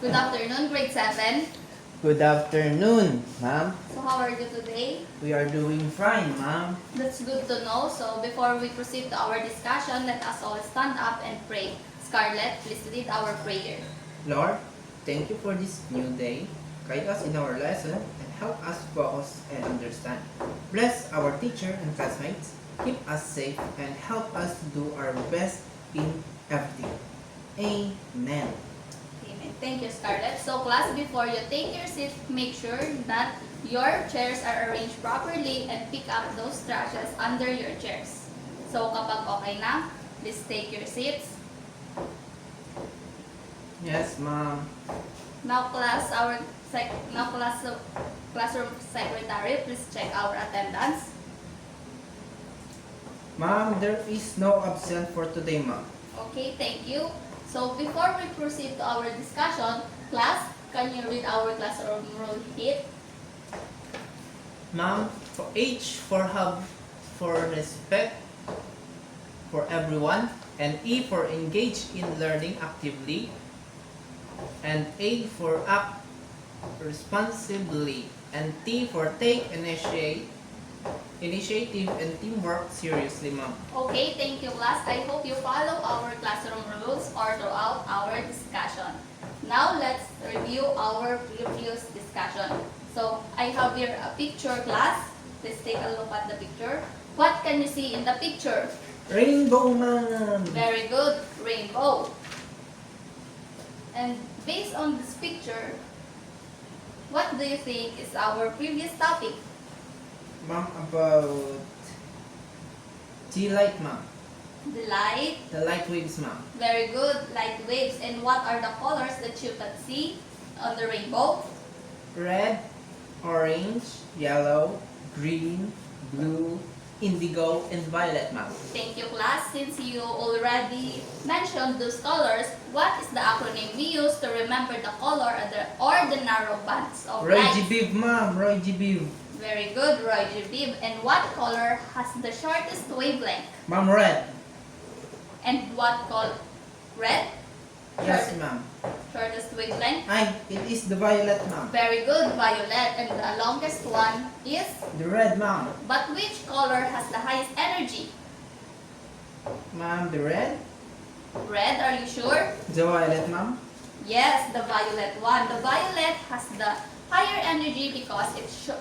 Good afternoon, grade 7. Good afternoon, ma'am. So how are you today? We are doing fine, ma'am. That's good to know. So before we proceed to our discussion, let us all stand up and pray. Scarlett, please lead our prayer. Lord, thank you for this new day. Guide us in our lesson and help us focus and understand. Bless our teacher and classmates. Keep us safe and help us do our best in everything. Amen. Amen. Thank you, Scarlett. So class, before you take your seat, make sure that your chairs are arranged properly and pick up those trashes under your chairs. So kapag okay na, please take your seats. Yes, ma'am. Now classroom secretary, please check our attendance. Ma'am, there is no absent for today, ma'am. Okay, thank you. So before we proceed to our discussion, class, can you read our classroom rule sheet? Ma'am, for H for have for respect for everyone, and E for engage in learning actively, and A for act responsibly, and T for take initiative and teamwork seriously, ma'am. Okay, thank you, class. I hope you follow our classroom rules or throughout our discussion. Now, let's review our previous discussion. So, I have here a picture, class. Let's take a look at the picture. What can you see in the picture? Rainbow, ma'am. Very good, rainbow. And based on this picture, what do you think is our previous topic? Ma'am, about G-light, ma'am. The light. The light waves, ma'am. Very good, light waves. And what are the colors that you can see on the rainbow? Red, orange, yellow, green, blue, indigo, and violet, ma'am. Thank you, class. Since you already mentioned those colors, what is the acronym we use to remember the color or the narrow bands of Roy light? G. Biv, ma'am. Roy G. Biv. Very good, Roy G. Biv. And what color has the shortest wavelength? Ma'am, red. And what color? Red? Yes, ma'am. Shortest wavelength? Ay, it is the violet, ma'am. Very good, violet. And the longest one is? The red, ma'am. But which color has the highest energy? Ma'am, the red. Red, are you sure? The violet, ma'am. Yes, the violet one. The violet has the higher energy because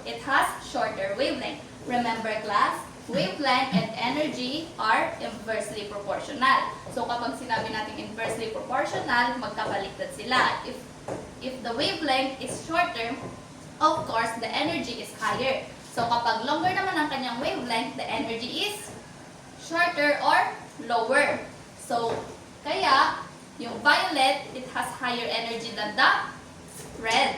it has shorter wavelength. Remember, class, wavelength and energy are inversely proportional. So kapag sinabi natin inversely proportional, magkabaliktad sila. If the wavelength is shorter, of course, the energy is higher. So kapag longer naman ang kanyang wavelength, the energy is shorter or lower. So kaya yung violet, it has higher energy than the red.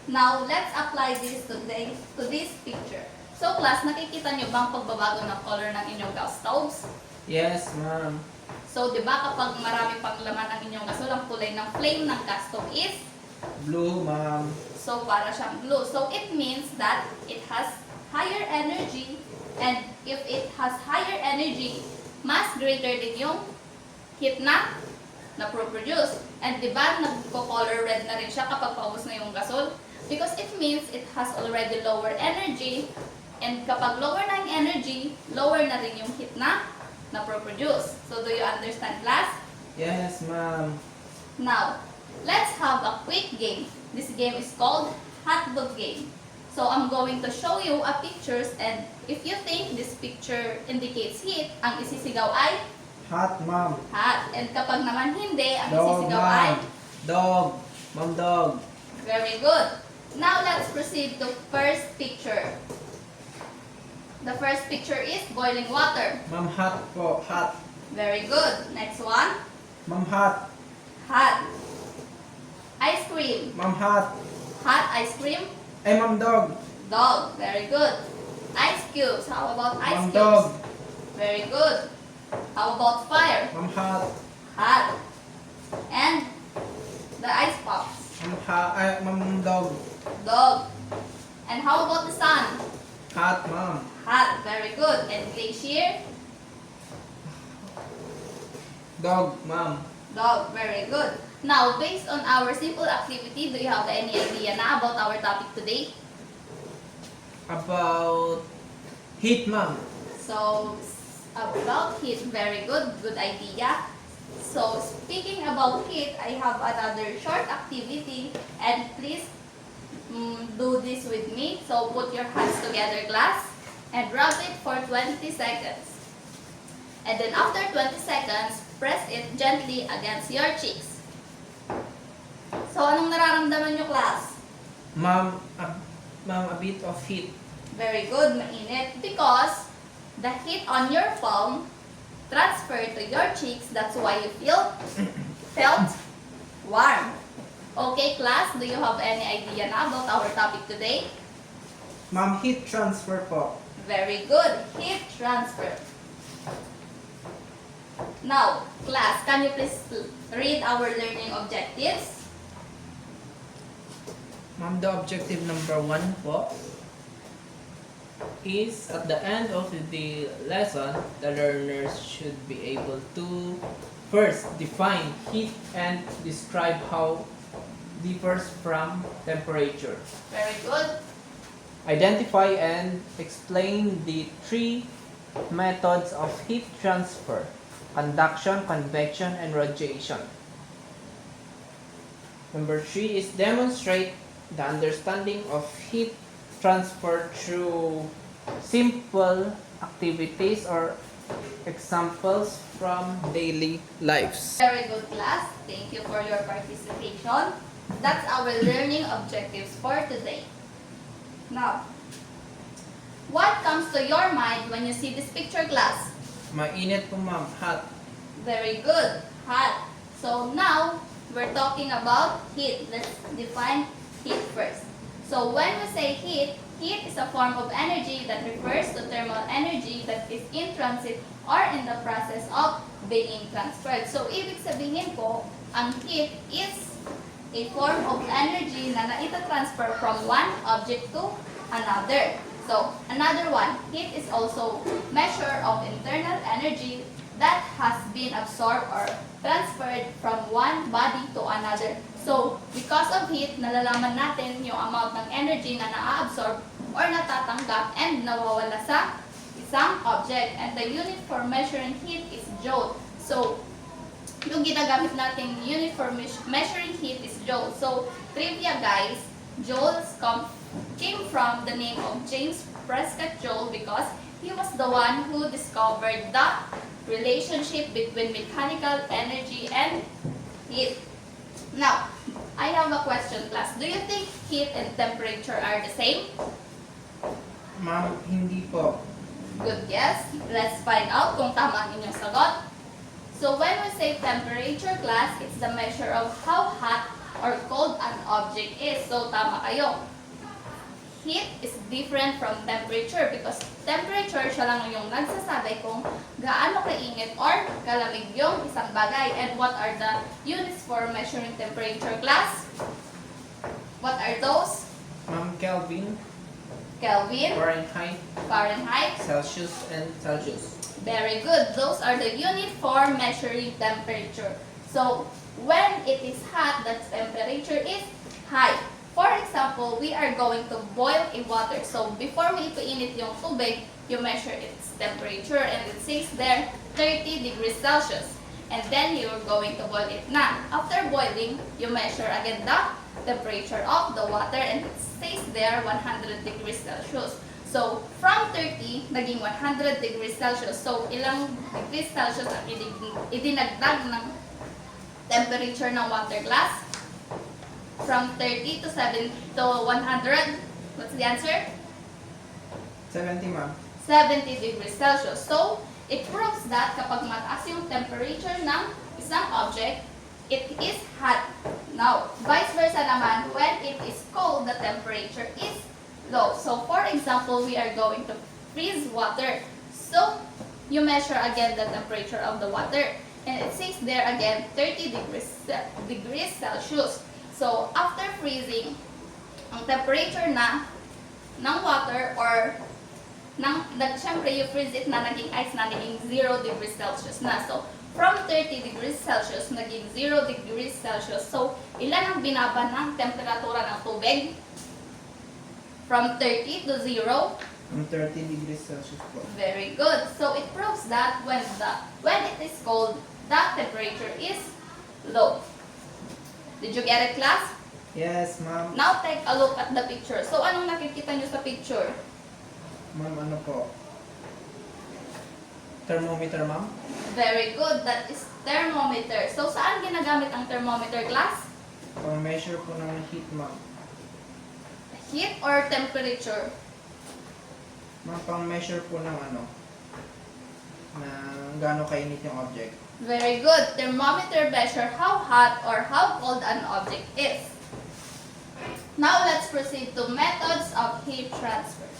Now, let's apply this to this picture. So, class, nakikita nyo bang pagbabago ng color ng inyong gas stoves? Yes, ma'am. So, di ba kapag marami pang laman ang inyong gasol, ang kulay ng flame ng gas stove is? Blue, ma'am. So, para siyang blue. So, it means that it has higher energy, and if it has higher energy, mas greater din yung heat na produce. And di ba, nagko-color red na rin siya kapag paubos na yung gasol? Because it means it has already lower energy, and kapag lower na yung energy, lower na rin yung heat na produce. So, do you understand, class? Yes, ma'am. Now, let's have a quick game. This game is called hotdog game. So, I'm going to show you a pictures, and if you think this picture indicates heat, ang isisigaw ay Hot, ma'am. hot. And kapag naman hindi, ang Dog, isisigaw ay ma'am. Dog. Ma'am, dog. very good. Now, let's proceed to first picture. The first picture is boiling water. Ma'am, hot po. Hot. Very good. Next one, Ma'am, hot. hot. Ice cream. Ma'am, hot. Hot ice cream. Ay, ma'am, dog. Dog. Very good. Ice cubes. How about ice Ma'am, cubes? dog. Very good. How about fire? Ma'am, hot. Hot. And the ice pops. Ma'am, hot. Ay, ma'am, dog. Dog. And how about the sun? Hot, ma'am. Hot. Very good. And glacier? Dog, ma'am. Dog. Very good. Now, based on our simple activity, do you have any idea na about our topic today? About heat, ma'am. So, about heat, very good, good idea. So, speaking about heat, I have another short activity, and please do this with me. So, put your hands together, class, and rub it for 20 seconds. And then after 20 seconds, press it gently against your cheeks. So, anong nararamdaman nyo, class? Ma'am, a bit of heat. Very good, mainit. Because the heat on your palm transferred to your cheeks. That's why you felt warm. Okay, class, do you have any idea na about our topic today? Ma'am, heat transfer po. Very good, heat transfer. Now, class, can you please read our learning objectives? Ma'am, the objective number 1 po is at the end of the lesson, the learners should be able to first define heat and describe how differs from temperature. Very good. Identify and explain the 3 methods of heat transfer: conduction, convection, and radiation. Number 3 is demonstrate the understanding of heat transfer through simple activities or examples from daily lives. Very good, class. Thank you for your participation. That's our learning objectives for today. Now, what comes to your mind when you see this picture, class? Mainit po, ma'am. Hot. Very good. Hot. So now, we're talking about heat. Let's define heat first. So when we say heat, heat is a form of energy that refers to thermal energy that is in transit or in the process of being transferred. So ibig sabihin po, ang heat is a form of energy na naita-transfer from one object to another. So, another one, heat is also measure of internal energy that has been absorbed or transferred from one body to another. So, because of heat, nalalaman natin yung amount ng energy na na-absorb or natatanggap and nawawala sa isang object. And the unit for measuring heat is joule. So, yung ginagamit natin unit for measuring heat is joule. So, trivia guys, joules came from the name of James Prescott Joule because he was the one who discovered the relationship between mechanical energy and heat. Now, I have a question, class. Do you think heat and temperature are the same? Ma'am, hindi po. Good guess. Let's find out kung tama ang inyong sagot. So when we say temperature, class, it's the measure of how hot or cold an object is. So tama kayo. Heat is different from temperature because temperature siya lang yung nagsasabi kung gaano kainit or kalamig yung isang bagay. And what are the units for measuring temperature, class? What are those? Ma'am, Kelvin, Kelvin, Fahrenheit, Fahrenheit. Celsius, and Celsius. Very good. Those are the unit for measuring temperature. So, when it is hot, that temperature is high. For example, we are going to boil a water. So, before we ipainit yung tubig, you measure its temperature and it says there 30 degrees Celsius. And then you are going to boil it na. After boiling, you measure again the temperature of the water and it says there 100 degrees Celsius. So, from 30, naging 100 degrees Celsius. So, ilang degrees Celsius ang idinagdag ng temperature ng water glass? From 30 to 100. What's the answer? 70, ma'am. 70 degrees Celsius. So, it proves that kapag mataas yung temperature ng isang object, it is hot. Now, vice versa naman, when it is cold, the temperature is low. So, for example, we are going to freeze water. So, you measure again the temperature of the water. And it says there again, 30 degrees Celsius. So, after freezing, ang temperature na ng water or syempre, you freeze it na naging ice na naging 0 degrees Celsius na. So, from 30 degrees Celsius naging 0 degrees Celsius. So, ilan ang binaba ng temperatura ng tubig? From 30 to 0? Ang 30 degrees Celsius po. Very good. So, it proves that when it is cold, the temperature is low. Did you get it, class? Yes, ma'am. Now, take a look at the picture. So, anong nakikita nyo sa picture? Ma'am, ano po? Thermometer, ma'am? Very good. That is thermometer. So, saan ginagamit ang thermometer, class? Pang-measure po ng heat, ma'am. Heat or temperature? Ma'am, pang-measure po ng ano? Na gaano kainit yung object. Very good. Thermometer measure how hot or how cold an object is. Now, let's proceed to methods of heat transfer.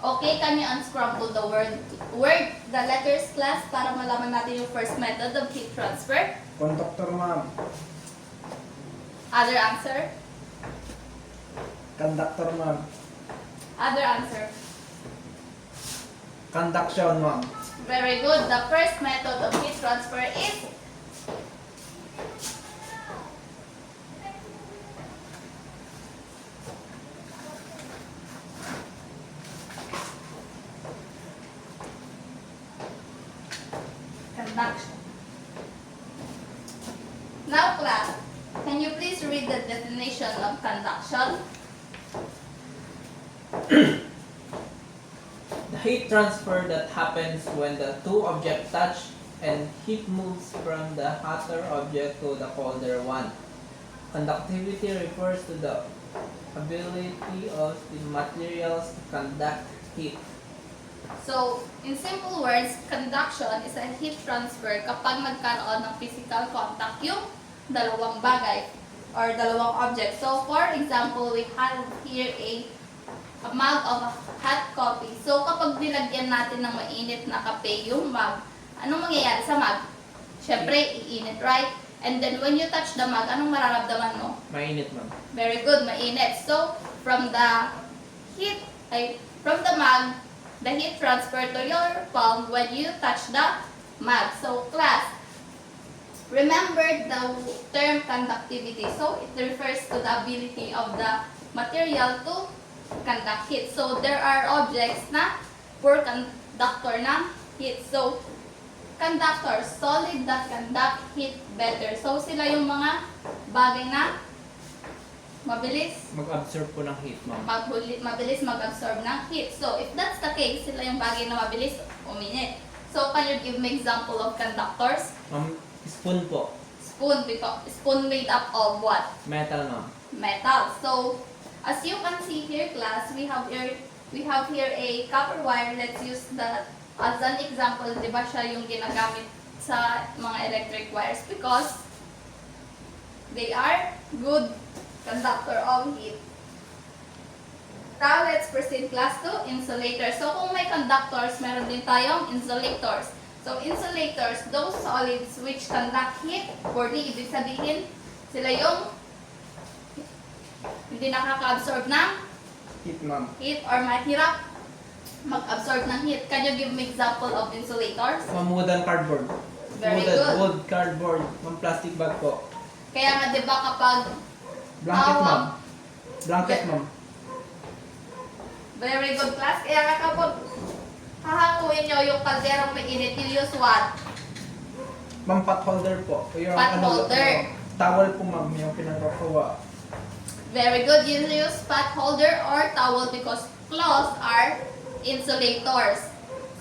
Okay, can you unscramble the the letters, class, para malaman natin yung first method of heat transfer? Conductor, ma'am. Other answer? Conductor, ma'am. Other answer? Conduction, ma'am. Very good. The first method of heat transfer is conduction. Now, class, can you please read the definition of conduction? The heat transfer that happens when the two objects touch and heat moves from the hotter object to the colder one. Conductivity refers to the ability of the materials to conduct heat. So, in simple words, conduction is a heat transfer kapag nagkaroon ng physical contact yung dalawang bagay or dalawang object. So, for example, we have here a mug of hot coffee. So, kapag nilagyan natin ng mainit na kape yung mug, anong mangyayari sa mug? Siyempre, iinit, right? And then, when you touch the mug, anong mararamdaman mo? Mainit, ma'am. Very good, mainit. So, from the mug, the heat transfer to your palm when you touch the mug. So, class, remember the term conductivity. So, it refers to the ability of the material to conduct heat. So, there are objects na poor conductor ng heat. So, conductors, solid that conduct heat better. So, sila yung mga bagay na mabilis Mag-absorb po ng heat, ma'am. mabilis mag-absorb ng heat. So, if that's the case, sila yung bagay na mabilis uminit. So, can you give me example of conductors? Ma'am, spoon po. Spoon made up of what? Metal, ma'am. Metal. So, as you can see here, class, we have here a copper wire. Let's use that as an example. Di ba siya yung ginagamit sa mga electric wires because they are good conductor of heat. Now, let's proceed, class, to insulators. So, kung may conductors, meron din tayong insulators. So, insulators, those solids which conduct heat poorly, ibig sabihin, sila yung hindi nakaka-absorb ng Heat, ma'am. heat or mahirap mag-absorb ng heat. Can you give me example of insulators? Ma'am, wooden cardboard. Very Wooden good. wood cardboard. Ma'am, plastic bag po. Kaya nga, di ba, kapag Blanket, tawag- ma'am. Blanket, ma'am. Very good, class. Kaya nga, kapag hahanguin nyo yung kalderong mainit, you use what? Ma'am, pot holder po. O yung Pot holder. Towel po, ma'am, yung pinagkakuha. Very good. You use pot holder or towel because cloths are insulators.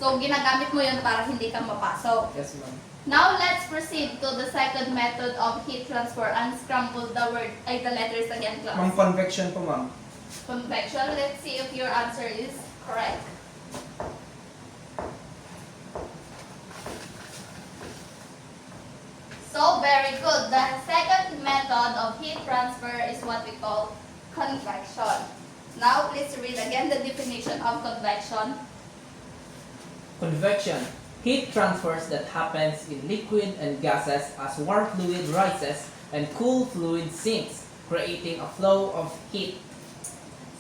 So, ginagamit mo yun para hindi ka mapasok. Yes, ma'am. Now, let's proceed to the second method of heat transfer. Unscramble the letters again, class. Ma'am, convection po, ma'am. Convection. Let's see if your answer is correct. So, very good. The second method of heat transfer is what we call convection. Now, please read again the definition of convection. Convection. Heat transfers that happens in liquid and gases as warm fluid rises and cool fluid sinks, creating a flow of heat.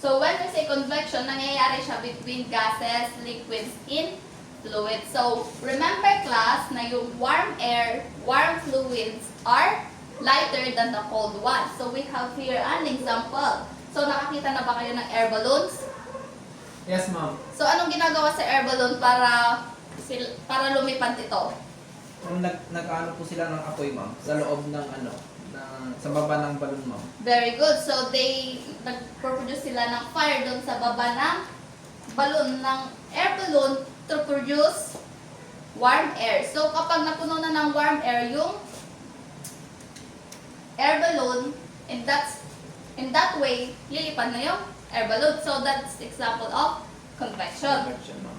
So, when we say convection, nangyayari siya between gases, liquids, in fluid. So, remember class na yung warm air, warm fluids are lighter than the cold one. So, we have here an example. So, nakakita na ba kayo ng air balloons? Yes, ma'am. So, anong ginagawa sa air balloon para lumipad ito? Nag-ano po sila ng apoy, ma'am, sa loob ng sa baba ng balon, ma'am. Very good. So, nag-produce sila ng fire doon sa baba ng balloon, ng air balloon to produce warm air. So, kapag napuno na ng warm air yung air balloon, in that way, lilipad na yung air balloon. So, that's example of convection. Convection, ma'am.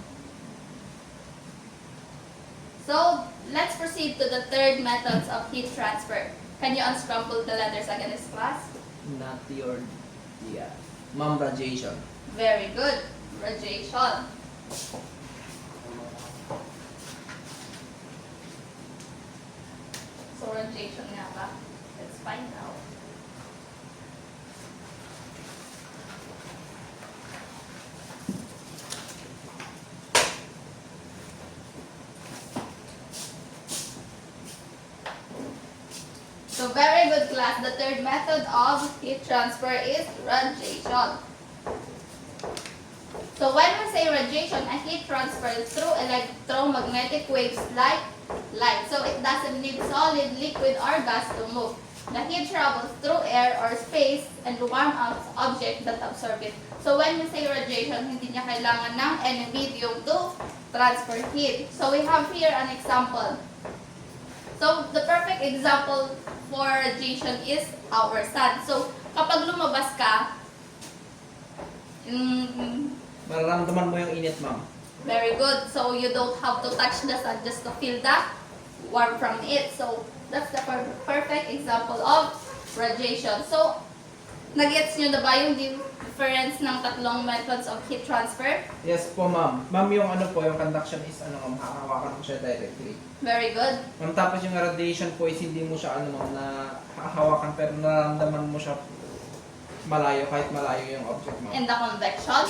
So, let's proceed to the third methods of heat transfer. Can you unscramble the letters again, this class? Natty or ma'am, radiation. Very good. Radiation. So, radiation nga ba? Let's find out. So, very good class. The third method of heat transfer is radiation. So, when we say radiation, a heat transfer through electromagnetic waves like light. So, it doesn't need solid, liquid, or gas to move. The heat travels through air or space and warm object that absorb it. So, when we say radiation, hindi niya kailangan ng any medium to transfer heat. So, we have here an example. So, the perfect example for radiation is our sun. So, kapag lumabas ka, Mararamdaman mo yung init, ma'am. very good. So, you don't have to touch the sun just to feel the warmth from it. So, that's the perfect example of radiation. So, nag-gets nyo na ba yung difference ng tatlong methods of heat transfer? Yes po, ma'am. Ma'am, yung yung conduction is ma'am, hahawakan mo siya directly. Very good. Ma'am, tapos yung radiation po is hindi mo siya ma'am, na hahawakan pero nararamdaman mo siya malayo, kahit malayo yung object, ma'am. And the convection.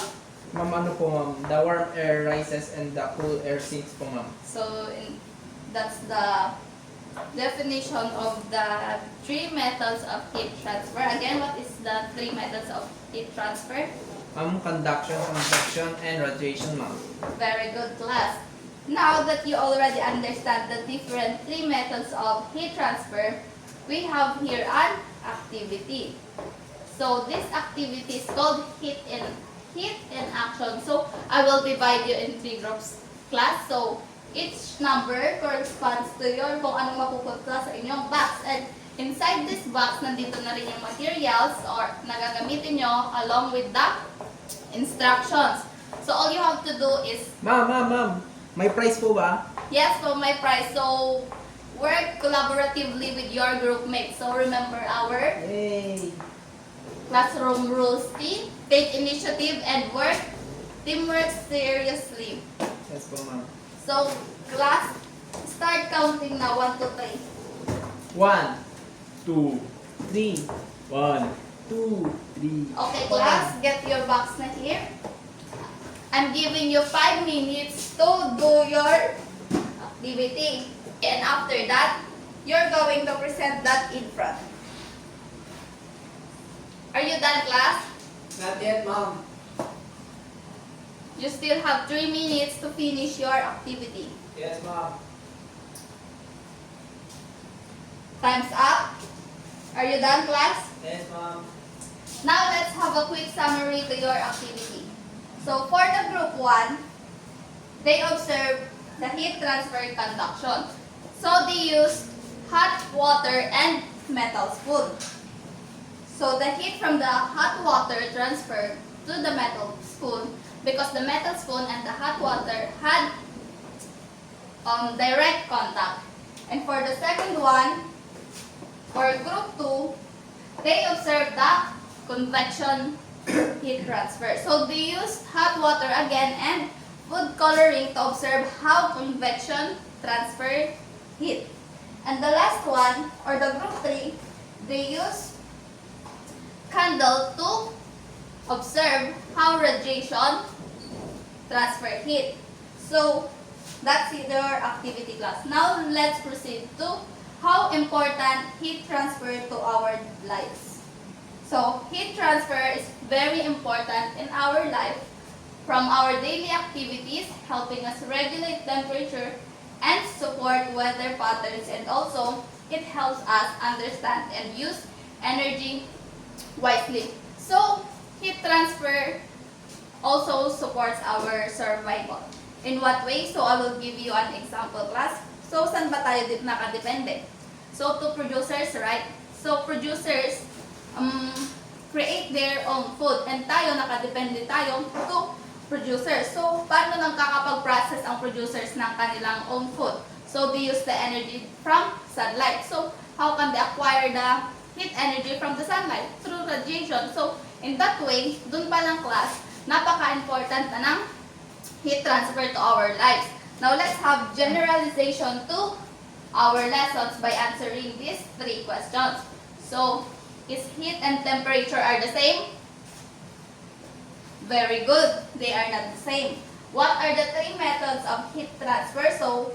Ma'am, po, ma'am, the warm air rises and the cool air sinks po, ma'am. So, that's the definition of the three methods of heat transfer. Again, what is the three methods of heat transfer? Ma'am, conduction, convection, and radiation, ma'am. Very good class. Now that you already understand the different three methods of heat transfer, we have here an activity. So this activity is called heat in action. So I will divide you in three groups, class. So each number corresponds to your kung anong mapupunta sa inyong box. And inside this box, nandito na rin yung materials or nagagamitin nyo along with the instructions. So all you have to do is... Ma'am, may prize po ba? Yes, for my prize. So work collaboratively with your group mates. So remember our Yay! classroom rules team. Take initiative and work teamwork seriously. Yes po, ma'am. So, class, start counting now. 1, 2, 3. 1, 2, 3. 1, 2, 3. Okay, class, get your box na here. I'm giving you 5 minutes to do your activity. And after that, you're going to present that in front. Are you done, class? Not yet, ma'am. You still have 3 minutes to finish your activity. Yes, ma'am. Time's up. Are you done, class? Yes, ma'am. Now let's have a quick summary to your activity. So for the group 1, they observed the heat transfer conduction. So they used hot water and metal spoon. So the heat from the hot water transferred to the metal spoon because the metal spoon and the hot water had direct contact. And for the second one, for group 2, they observed the convection heat transfer. So they used hot water again and food coloring to observe how convection transferred heat. And the last one, or the group 3, they used candle to observe how radiation transfer heat. So That's your activity class. Now, let's proceed to how important heat transfer to our lives. So, heat transfer is very important in our life from our daily activities, helping us regulate temperature and support weather patterns, and also it helps us understand and use energy wisely. So, heat transfer also supports our survival. In what way? So, I will give you an example class. So, saan ba tayo nakadepende? So, to producers, right? So, producers create their own food. And tayo, nakadepende tayo to producers. So, paano nagkakapag-process ang producers ng kanilang own food? So, they use the energy from sunlight. So, how can they acquire the heat energy from the sunlight? Through radiation. So, in that way, dun pa lang class, napaka-important na ng heat transfer to our lives. Now, let's have generalization to our lessons by answering these 3 questions. So, is heat and temperature are the same? Very good. They are not the same. What are the 3 methods of heat transfer? So,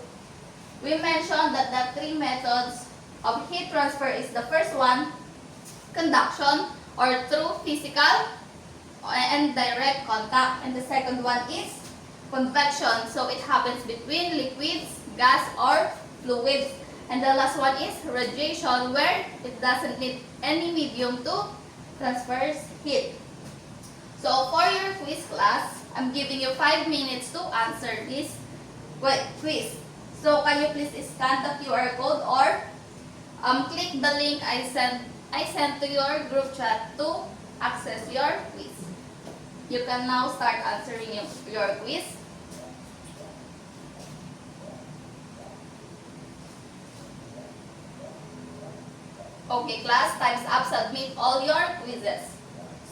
we mentioned that the 3 methods of heat transfer is the first one, conduction, or through physical and direct contact. And the second one is convection. So, it happens between liquids, gas, or fluids. And the last one is radiation, where it doesn't need any medium to transfer heat. So, for your quiz class, I'm giving you 5 minutes to answer this quiz. So, can you please scan the QR code or click the link I sent to your group chat to access your quiz. You can now start answering your quiz. Okay, class, time's up. Submit all your quizzes.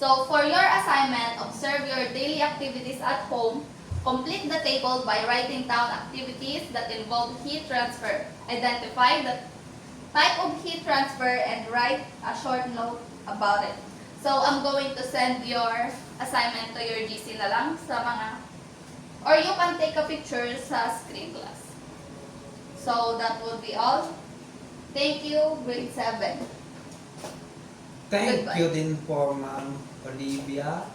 So, for your assignment, observe your daily activities at home. Complete the table by writing down activities that involve heat transfer. Identify the type of heat transfer and write a short note about it. So, I'm going to send your assignment to your GC na lang sa mga, or you can take a picture sa screen class. So, that will be all. Thank you, grade 7. Thank Goodbye. you din po, Ma'am Olivia.